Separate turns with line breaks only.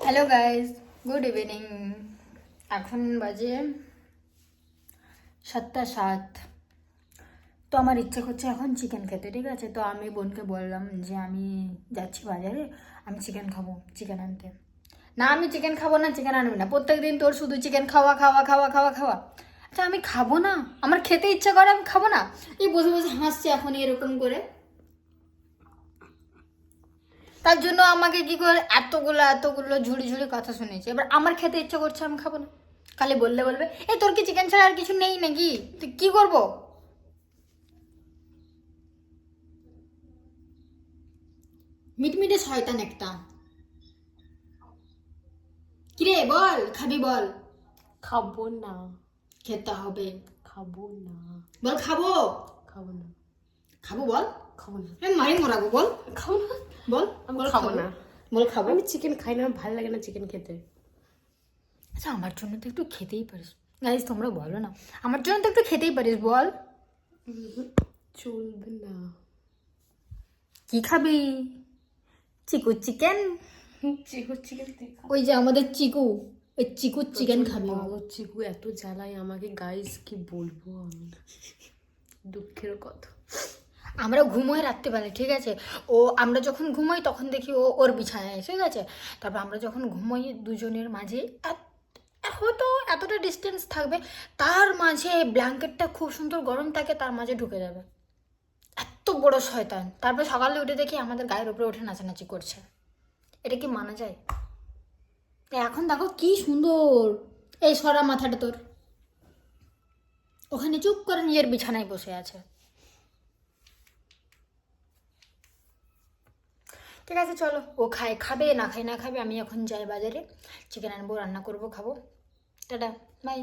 Hello guys, good evening. এখন বাজে 7:07। তো আমার ইচ্ছে করছে এখন চিকেন খেতে, ঠিক আছে? তো আমি বোনকে বললাম যে আমি যাচ্ছি বাজারে, আমি চিকেন খাবো, চিকেন আনতে। না, আমি চিকেন খাবো না, চিকেন আনবি না। প্রত্যেক দিন তোর শুধু চিকেন খাওয়া খাওয়া খাওয়া খাওয়া খাওয়া। আচ্ছা, আমি খাবো না, আমার খেতে ইচ্ছা করে, আমি খাবো না। এই বসে বসে হাসছে এখন এরকম করে। তার জন্য আমাকে কি করে এতগুলো এতগুলো ঝুড়ি ঝুড়ি কথা শুনেছে। এবার আমার খেতে ইচ্ছে করছে, আমি খাবো না। খালি বললে বলবে এই তোর কি চিকেন ছাড়া আর কিছু নেই নাকি, তুই কি করবো? মিটমিটে শয়তান একটা। কিরে বল, খাবি বল।
খাবো না।
খেতে হবে।
খাবো না।
বল খাবো।
খাবো না।
খাবো বল।
খাবো না।
আমি মারি মরাবো, বল।
খাবো না।
বল
আমি
বল
খাবো না।
বল খাবো।
আমি চিকেন খাই না, আমার ভালো লাগে না চিকেন খেতে।
আচ্ছা, আমার জন্য তো একটু খেতেই পারিস। গাইস তোমরা বলো না, আমার জন্য তো একটু খেতেই পারিস, বল।
চলবে না।
কি খাবি? চিকু চিকেন।
চিকু চিকেন
ওই যে আমাদের চিকু, ওই চিকু চিকেন খাবি।
চিকু এত জ্বালায় আমাকে, গাইস কি বলবো আমি, দুঃখের কথা।
আমরা ঘুমোই রাত্রিবেলায়, ঠিক আছে? আমরা যখন ঘুমোই তখন দেখি ওর বিছানায়, ঠিক আছে? তারপর আমরা যখন ঘুমোই দুজনের মাঝে হয়তো এতটা ডিস্টেন্স থাকবে, তার মাঝে ব্ল্যাঙ্কেটটা খুব সুন্দর গরম থাকে, তার মাঝে ঢুকে যাবে। এত বড় শয়তান। তারপর সকালে উঠে দেখি আমাদের গায়ের উপরে উঠে নাচানাচি করছে। এটা কি মানা যায়? এখন দেখো কি সুন্দর। এই সরা মাথাটা তোর, ওখানে চুপ করে নিজের বিছানায় বসে আছে। ঠিক আছে চলো, ও খাবে না খাবে, আমি এখন যাই বাজারে, চিকেন আনবো, রান্না করবো, খাবো। Tata, by.